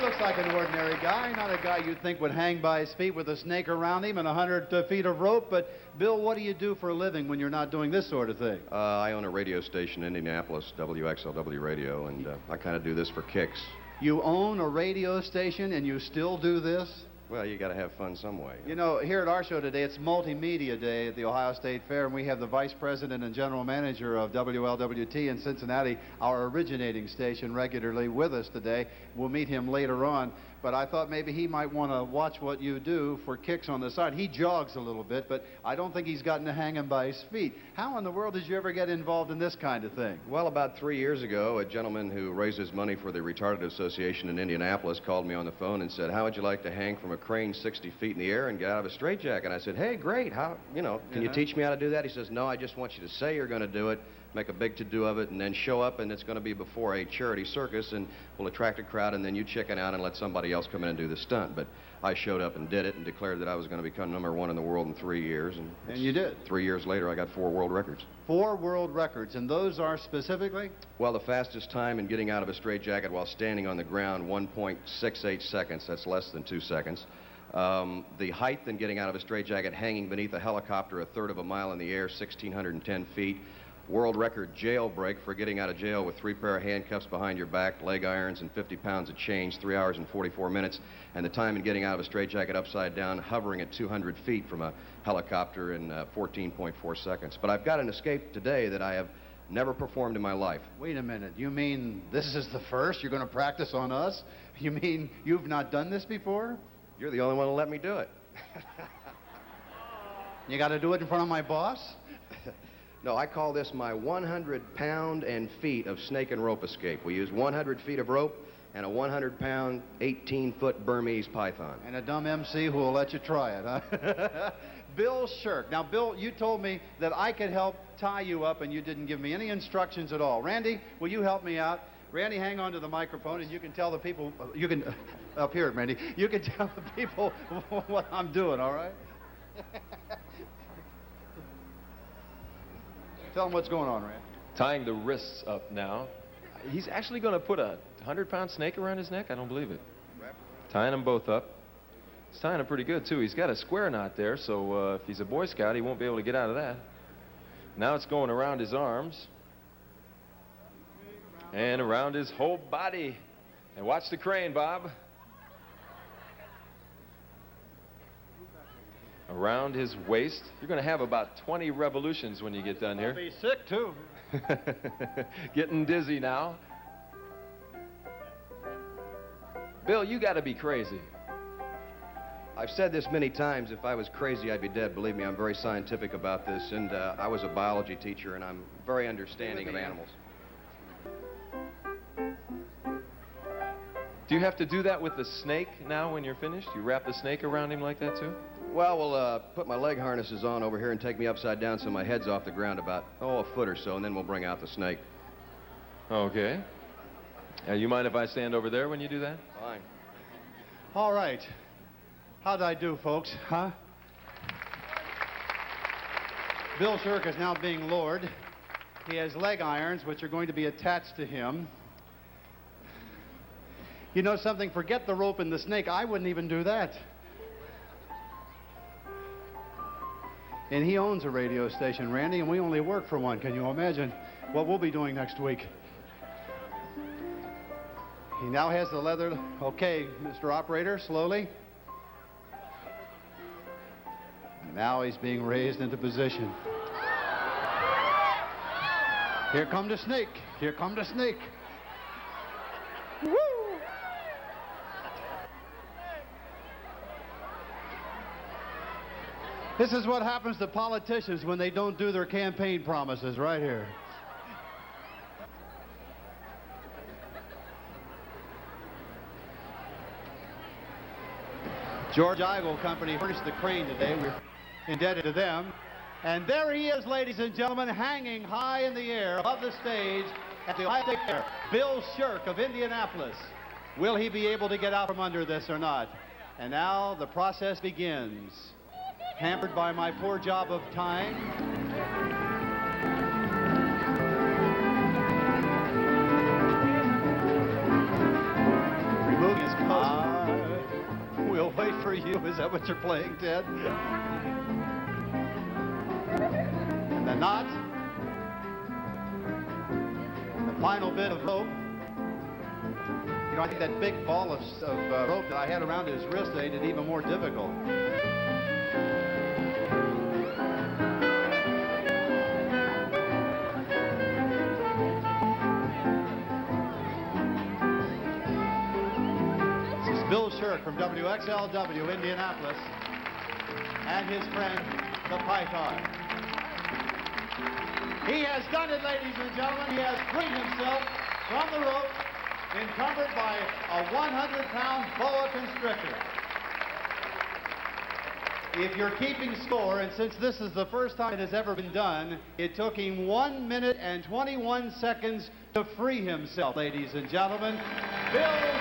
looks like an ordinary guy, not a guy you'd think would hang by his feet with a snake around him and 100 feet of rope. But, Bill, what do you do for a living when you're not doing this sort of thing? I own a radio station in Indianapolis, WXLW Radio, and I kind of do this for kicks. You own a radio station and you still do this? Well, you got to have fun some way. You know, here at our show today, it's Multimedia Day at the Ohio State Fair, and we have the Vice President and General Manager of WLWT in Cincinnati, our originating station, regularly with us today. We'll meet him later on, but I thought maybe he might want to watch what you do for kicks on the side. He jogs a little bit, but I don't think he's gotten to hang him by his feet. How in the world did you ever get involved in this kind of thing? Well, about 3 years ago, a gentleman who raises money for the Retarded Association in Indianapolis called me on the phone and said, how would you like to hang from a crane 60 feet in the air and get out of a straitjacket? I said, hey, great. How, can you teach me how to do that? He says, no, I just want you to say you're going to do it, make a big to-do of it, and then show up, and it's going to be before a charity circus, and we'll attract a crowd, and then you chicken out and let somebody else come in and do the stunt. But I showed up and did it and declared that I was going to become #1 in the world in 3 years. And you did. 3 years later, I got 4 world records. 4 world records, and those are specifically? Well, the fastest time in getting out of a straitjacket while standing on the ground, 1.68 seconds. That's less than 2 seconds. The height in getting out of a straitjacket hanging beneath a helicopter 1/3 of a mile in the air, 1,610 feet. World record jailbreak for getting out of jail with 3 pair of handcuffs behind your back, leg irons, and 50 pounds of change, 3 hours and 44 minutes. And the time in getting out of a straitjacket upside down, hovering at 200 feet from a helicopter in 14.4 seconds. But I've got an escape today that I have never performed in my life. Wait a minute. You mean this is the first? You're going to practice on us? You mean you've not done this before? You're the only one who'll let me do it. You got to do it in front of my boss? No, I call this my 100-pound and feet of snake and rope escape. We use 100 feet of rope and a 100-pound, 18-foot Burmese python. And a dumb MC who will let you try it, huh? Bill Shirk. Now, Bill, you told me that I could help tie you up, and you didn't give me any instructions at all. Randy, will you help me out? Randy, hang on to the microphone, and you can tell the people, you can, up here, Randy, you can tell the people what I'm doing, all right? Tell them what's going on, Randy. Tying the wrists up now. He's actually going to put a 100-pound snake around his neck? I don't believe it. Tying them both up. He's tying them pretty good, too. He's got a square knot there, so if he's a Boy Scout, he won't be able to get out of that. Now it's going around his arms. And around his whole body. And watch the crane, Bob. Around his waist. You're going to have about 20 revolutions when you get done here. I'll be sick, too. Getting dizzy now. Bill, you got to be crazy. I've said this many times. If I was crazy, I'd be dead. Believe me, I'm very scientific about this, and I was a biology teacher, and I'm very understanding of animals. Do you have to do that with the snake now when you're finished? You wrap the snake around him like that, too? Well, we'll put my leg harnesses on over here and take me upside down so my head's off the ground about, a foot or so, and then we'll bring out the snake. Okay. You mind if I stand over there when you do that? Fine. All right. How'd I do, folks? Huh? Bill Shirk is now being lowered. He has leg irons, which are going to be attached to him. You know something? Forget the rope and the snake. I wouldn't even do that. And he owns a radio station, Randy, and we only work for one. Can you imagine what we'll be doing next week? He now has the leather. Okay, Mr. Operator, slowly. Now he's being raised into position. Here come the snake. Here come the snake. Woo! This is what happens to politicians when they don't do their campaign promises, right here. George Igle Company furnished the crane today. We're indebted to them. And there he is, ladies and gentlemen, hanging high in the air above the stage at the Ohio State Fair. Bill Shirk of Indianapolis. Will he be able to get out from under this or not? And now the process begins. Hampered by my poor job of time. Removing his coat. for you. Is that what you're playing, Ted? And the knot. The final bit of rope. You know, I think that big ball of rope that I had around his wrist made it even more difficult. Bill Shirk from WXLW, Indianapolis, and his friend, the Python. He has done it, ladies and gentlemen. He has freed himself from the rope encumbered by a 100-pound boa constrictor. If you're keeping score, and since this is the first time it has ever been done, it took him 1 minute and 21 seconds to free himself, ladies and gentlemen. Bill